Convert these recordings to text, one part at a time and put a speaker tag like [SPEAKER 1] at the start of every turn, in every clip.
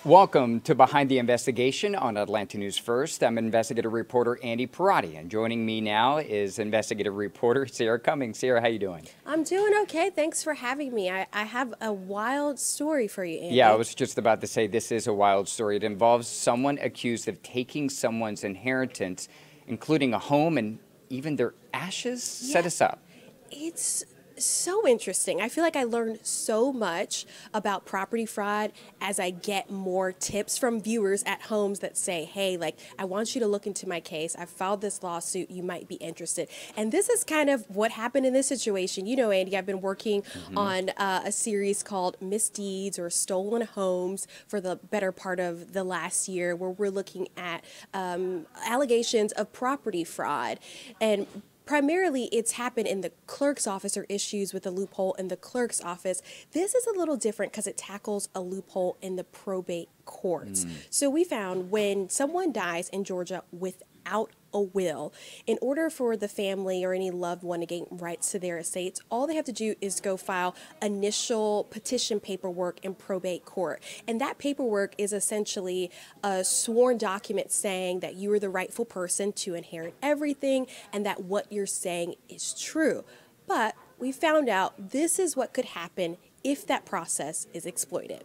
[SPEAKER 1] Welcome to Behind the Investigation on Atlanta News First. I'm investigative reporter Andy Parati, and joining me now is investigative reporter Sarah Cummings. Sarah, how you doing?
[SPEAKER 2] I'm doing okay. Thanks for having me. I have a wild story for you, Andy.
[SPEAKER 1] Yeah, I was just about to say this is a wild story. It involves someone accused of taking someone's inheritance, including a home and even their ashes.
[SPEAKER 2] Yeah.
[SPEAKER 1] Set us up.
[SPEAKER 2] It's so interesting. I feel like I learned so much about property fraud as I get more tips from viewers at homes that say, hey, like, I want you to look into my case. I filed this lawsuit. You might be interested. And this is kind of what happened in this situation. You know, Andy, I've been working on a series called Misdeeds or Stolen Homes for the better part of the last year, where we're looking at allegations of property fraud. And primarily, it's happened in the clerk's office or issues with a loophole in the clerk's office. This is a little different because it tackles a loophole in the probate courts. So we found when someone dies in Georgia without a will, in order for the family or any loved one to gain rights to their estates, all they have to do is go file initial petition paperwork in probate court. And that paperwork is essentially a sworn document saying that you are the rightful person to inherit everything and that what you're saying is true. But we found out this is what could happen if that process is exploited.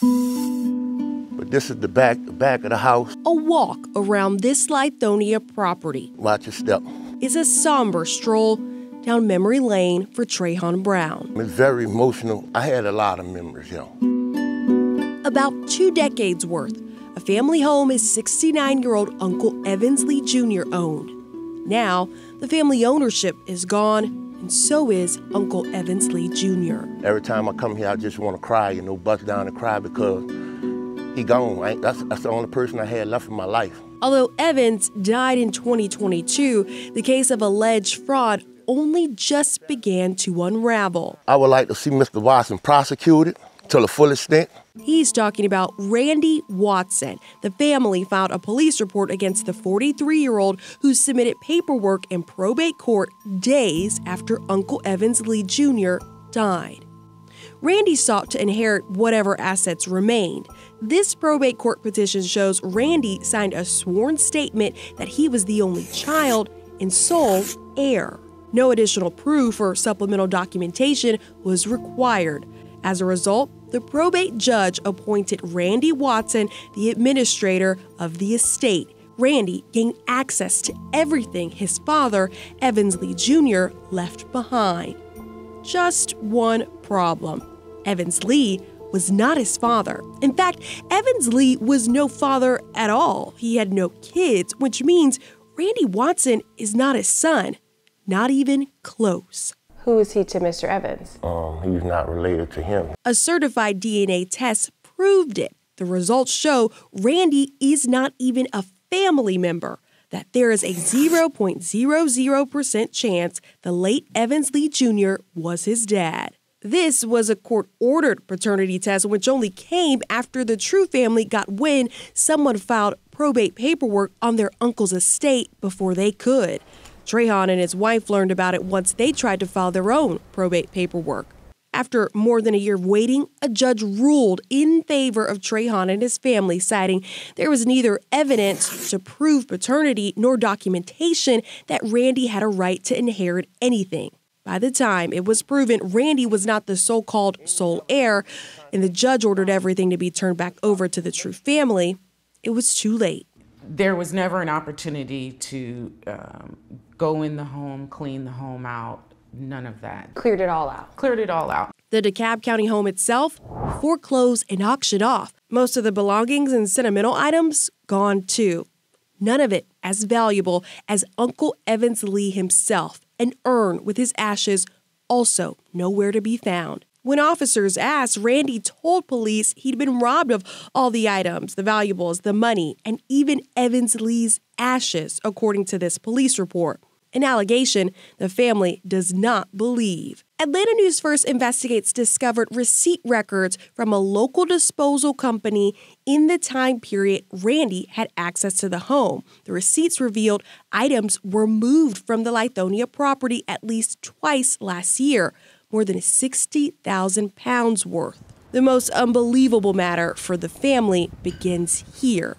[SPEAKER 3] But this is the back of the house.
[SPEAKER 2] A walk around this Lithonia property.
[SPEAKER 3] Watch your step.
[SPEAKER 2] Is a somber stroll down memory lane for Trayvon Brown.
[SPEAKER 3] It's very emotional. I had a lot of memories,
[SPEAKER 2] About 2 decades worth, a family home his 69-year-old Uncle Evans Lee Jr. owned. Now, the family ownership is gone, and so is Uncle Evans Lee Jr.
[SPEAKER 3] Every time I come here, I just want to cry, bust down and cry because he gone. That's the only person I had left in my life.
[SPEAKER 2] Although Evans died in 2022, the case of alleged fraud only just began to unravel.
[SPEAKER 3] I would like to see Mr. Watson prosecuted to the full extent.
[SPEAKER 2] He's talking about Randy Watson. The family filed a police report against the 43-year-old who submitted paperwork in probate court days after Uncle Evans Lee Jr. died. Randy sought to inherit whatever assets remained. This probate court petition shows Randy signed a sworn statement that he was the only child and sole heir. No additional proof or supplemental documentation was required. As a result, the probate judge appointed Randy Watson the administrator of the estate. Randy gained access to everything his father, Evans Lee Jr., left behind. Just one problem. Evans Lee was not his father. In fact, Evans Lee was no father at all. He had no kids, which means Randy Watson is not his son, not even close.
[SPEAKER 4] Who is he to Mr. Evans?
[SPEAKER 3] He's not related to him.
[SPEAKER 2] A certified DNA test proved it. The results show Randy is not even a family member, that there is a 0.00% chance the late Evans Lee Jr. was his dad. This was a court-ordered paternity test, which only came after the True family got wind someone filed probate paperwork on their uncle's estate before they could. Trayvon and his wife learned about it once they tried to file their own probate paperwork. After more than a year of waiting, a judge ruled in favor of Trayvon and his family, citing there was neither evidence to prove paternity nor documentation that Randy had a right to inherit anything. By the time it was proven Randy was not the so-called sole heir, and the judge ordered everything to be turned back over to the True family, it was too late.
[SPEAKER 5] There was never an opportunity to go in the home, clean the home out, none of that.
[SPEAKER 4] Cleared it all out.
[SPEAKER 5] Cleared it all out.
[SPEAKER 2] The DeKalb County home itself foreclosed and auctioned off. Most of the belongings and sentimental items gone too. None of it as valuable as Uncle Evans Lee himself. An urn with his ashes also nowhere to be found. When officers asked, Randy told police he'd been robbed of all the items, the valuables, the money, and even Evans Lee's ashes, according to this police report. An allegation the family does not believe. Atlanta News First Investigates discovered receipt records from a local disposal company in the time period Randy had access to the home. The receipts revealed items were moved from the Lithonia property at least twice last year. more than 60,000 pounds worth. The most unbelievable matter for the family begins here.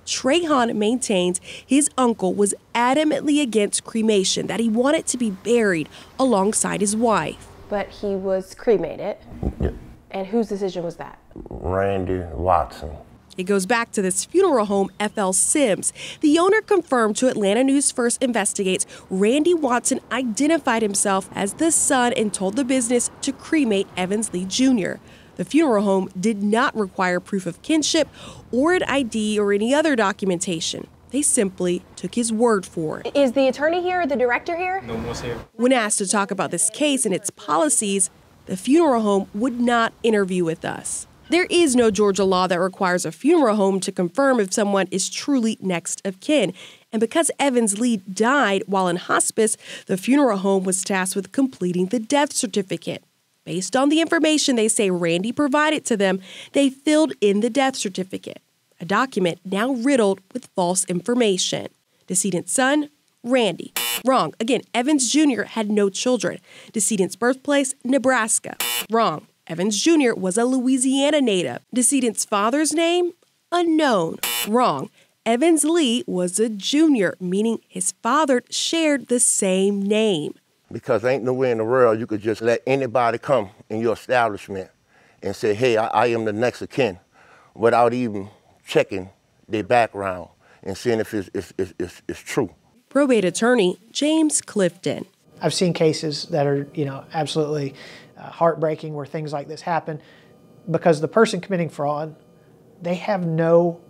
[SPEAKER 2] Trahan maintains his uncle was adamantly against cremation, that he wanted to be buried alongside his wife.
[SPEAKER 4] But he was cremated.
[SPEAKER 3] Yeah.
[SPEAKER 4] And whose decision was that?
[SPEAKER 3] Randy Watson.
[SPEAKER 2] It goes back to this funeral home, F.L. Sims. The owner confirmed to Atlanta News First Investigates Randy Watson identified himself as the son and told the business to cremate Evans Lee Jr. The funeral home did not require proof of kinship or an ID or any other documentation. They simply took his word for it.
[SPEAKER 4] Is the attorney here, the director here?
[SPEAKER 6] No one's here.
[SPEAKER 2] When asked to talk about this case and its policies, the funeral home would not interview with us. There is no Georgia law that requires a funeral home to confirm if someone is truly next of kin. And because Evans Lee died while in hospice, the funeral home was tasked with completing the death certificate. Based on the information they say Randy provided to them, they filled in the death certificate, a document now riddled with false information. Decedent's son, Randy. Wrong. Again, Evans Jr. had no children. Decedent's birthplace, Nebraska. Wrong. Evans Jr. was a Louisiana native. Decedent's father's name, unknown. Wrong. Evans Lee was a junior, meaning his father shared the same name.
[SPEAKER 3] Because ain't nowhere in the world you could just let anybody come in your establishment and say, hey, I am the next of kin, without even checking their background and seeing if it's true.
[SPEAKER 2] Probate attorney James Clifton.
[SPEAKER 7] I've seen cases that are, absolutely heartbreaking where things like this happen because the person committing fraud, they have no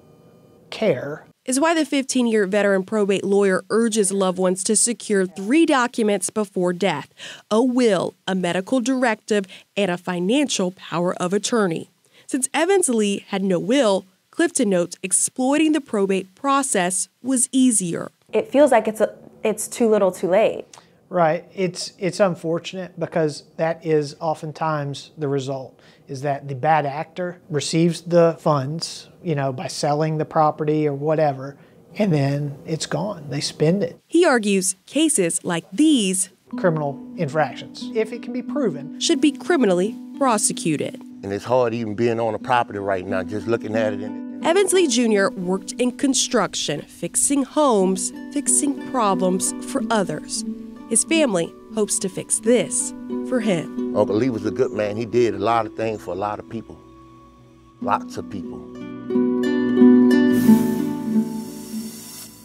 [SPEAKER 7] care.
[SPEAKER 2] Is why the 15-year veteran probate lawyer urges loved ones to secure 3 documents before death: a will, a medical directive, and a financial power of attorney. Since Evans Lee had no will, Clifton notes exploiting the probate process was easier.
[SPEAKER 4] It feels like it's too little too late.
[SPEAKER 7] Right. It's unfortunate because that is oftentimes the result, is that the bad actor receives the funds, by selling the property or whatever, and then it's gone. They spend it.
[SPEAKER 2] He argues cases like these,
[SPEAKER 7] criminal infractions, if it can be proven,
[SPEAKER 2] should be criminally prosecuted.
[SPEAKER 3] And it's hard even being on the property right now, just looking at it.
[SPEAKER 2] Evans Lee Jr. worked in construction, fixing homes, fixing problems for others. His family hopes to fix this for him.
[SPEAKER 3] Uncle Lee was a good man. He did a lot of things for a lot of people. Lots of people.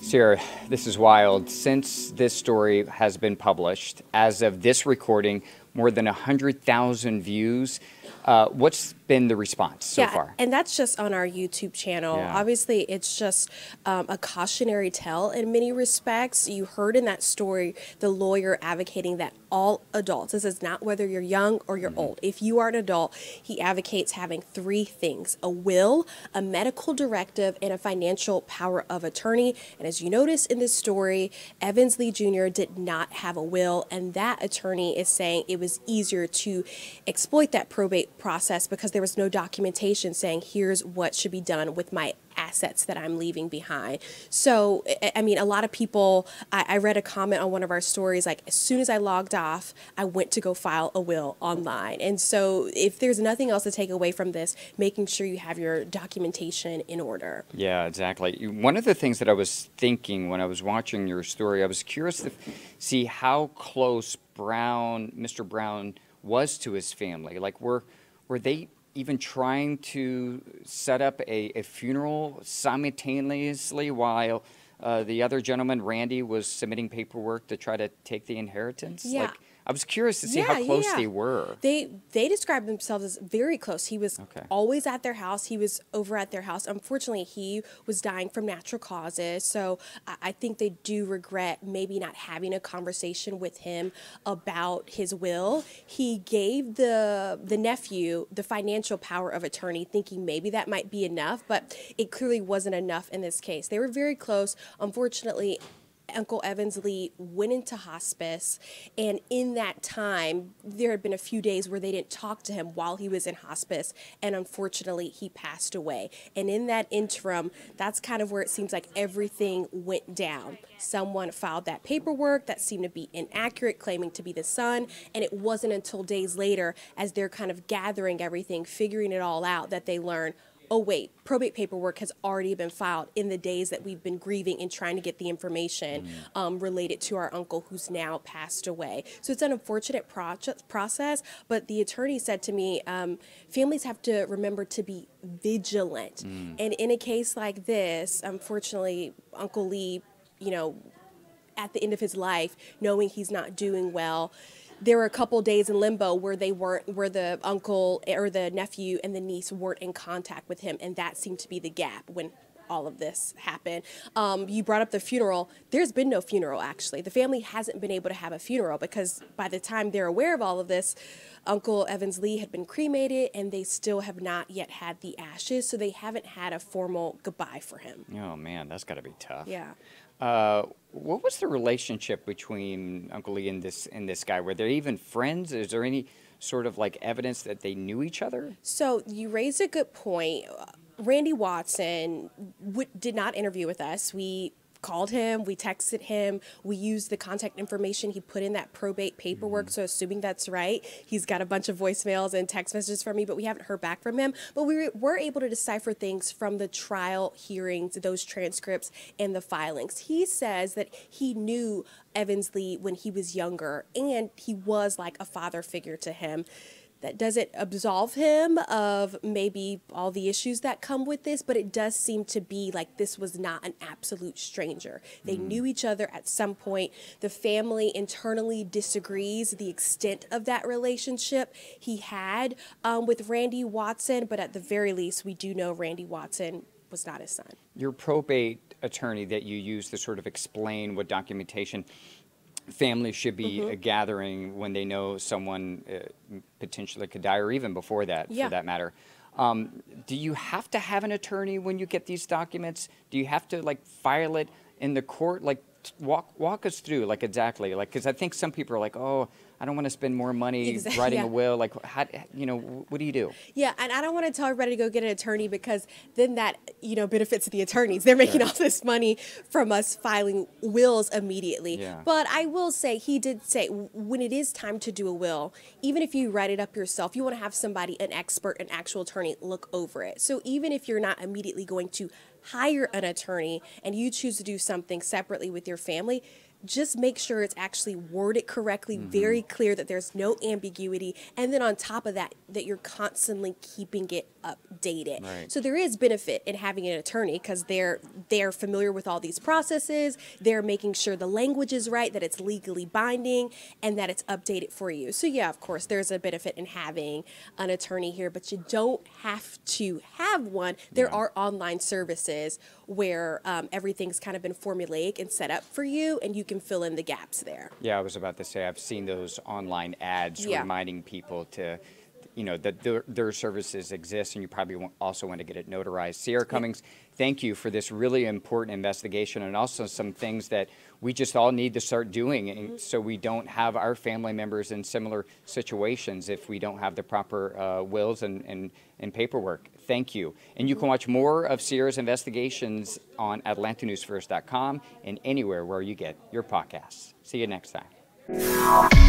[SPEAKER 1] Sarah, this is wild. Since this story has been published, as of this recording, more than 100,000 views. What's been the response so far?
[SPEAKER 2] And that's just on our YouTube channel.
[SPEAKER 1] Yeah.
[SPEAKER 2] Obviously, it's just a cautionary tale in many respects. You heard in that story the lawyer advocating that all adults, this is not whether you're young or you're old, if you are an adult, he advocates having 3 things: a will, a medical directive, and a financial power of attorney. And as you notice in this story, Evans Lee Jr. did not have a will, and that attorney is saying it was easier to exploit that probate process because there was no documentation saying here's what should be done with my assets that I'm leaving behind. So, I mean, a lot of people, I read a comment on one of our stories, like, as soon as I logged off, I went to go file a will online. And so if there's nothing else to take away from this, making sure you have your documentation in order.
[SPEAKER 1] Yeah, exactly. One of the things that I was thinking when I was watching your story, I was curious to see how close Mr. Brown was to his family. Like, were they even trying to set up a funeral simultaneously while the other gentleman, Randy, was submitting paperwork to try to take the inheritance?
[SPEAKER 2] Yeah.
[SPEAKER 1] Like, I was curious to see how close they were.
[SPEAKER 2] They described themselves as very close. He was always at their house. He was over at their house. Unfortunately, he was dying from natural causes. So I think they do regret maybe not having a conversation with him about his will. He gave the nephew the financial power of attorney, thinking maybe that might be enough, but it clearly wasn't enough in this case. They were very close. Unfortunately, Uncle Evans Lee went into hospice, and in that time, there had been a few days where they didn't talk to him while he was in hospice, and unfortunately, he passed away. And in that interim, that's kind of where it seems like everything went down. Someone filed that paperwork that seemed to be inaccurate, claiming to be the son, and it wasn't until days later, as they're kind of gathering everything, figuring it all out, that they learn, oh wait, probate paperwork has already been filed in the days that we've been grieving and trying to get the information related to our uncle who's now passed away. So it's an unfortunate process, but the attorney said to me, families have to remember to be vigilant. And in a case like this, unfortunately, Uncle Lee, you know, at the end of his life, knowing he's not doing well, there were a couple days in limbo where where the uncle or the nephew and the niece weren't in contact with him, and that seemed to be the gap when all of this happened. You brought up the funeral. There's been no funeral, actually. The family hasn't been able to have a funeral because by the time they're aware of all of this, Uncle Evans Lee had been cremated, and they still have not yet had the ashes, so they haven't had a formal goodbye for him.
[SPEAKER 1] Oh, man, that's got to be tough.
[SPEAKER 2] Yeah.
[SPEAKER 1] What was the relationship between Uncle Lee and this guy? Were they even friends? Is there any sort of like evidence that they knew each other?
[SPEAKER 2] So you raised a good point. Randy Watson did not interview with us. We called him, we texted him, we used the contact information he put in that probate paperwork. So assuming that's right, he's got a bunch of voicemails and text messages from me, but we haven't heard back from him. But we were able to decipher things from the trial hearings, those transcripts and the filings. He says that he knew Evans Lee when he was younger, and he was like a father figure to him. That doesn't absolve him of maybe all the issues that come with this, but it does seem to be like this was not an absolute stranger. They knew each other at some point. The family internally disagrees the extent of that relationship he had with Randy Watson, but at the very least, we do know Randy Watson was not his son.
[SPEAKER 1] Your probate attorney that you use to sort of explain what documentation families should be gathering when they know someone potentially could die, or even before that, for that matter. Do you have to have an attorney when you get these documents? Do you have to like file it in the court? Like walk us through, like exactly, like, because I think some people are like, oh, I don't want to spend more money writing a will. Like, how, you know, what do you do?
[SPEAKER 2] Yeah, and I don't want to tell everybody to go get an attorney because then that, you know, benefits the attorneys. They're making all this money from us filing wills immediately.
[SPEAKER 1] Yeah.
[SPEAKER 2] But I will say, he did say, when it is time to do a will, even if you write it up yourself, you want to have somebody, an expert, an actual attorney, look over it. So even if you're not immediately going to hire an attorney and you choose to do something separately with your family, just make sure it's actually worded correctly, very clear, that there's no ambiguity, and then on top of that, that you're constantly keeping it updated.
[SPEAKER 1] Right.
[SPEAKER 2] So there is benefit in having an attorney because they're familiar with all these processes, they're making sure the language is right, that it's legally binding, and that it's updated for you. So yeah, of course, there's a benefit in having an attorney here, but you don't have to have one. There are online services where everything's kind of been formulaic and set up for you, and you can fill in the gaps there.
[SPEAKER 1] Yeah, I was about to say, I've seen those online ads reminding people to, you know, that their services exist, and you probably also want to get it notarized. Sierra Cummings, thank you for this really important investigation, and also some things that we just all need to start doing so we don't have our family members in similar situations if we don't have the proper wills and paperwork. Thank you. And you can watch more of Sierra's investigations on AtlantaNewsFirst.com and anywhere where you get your podcasts. See you next time.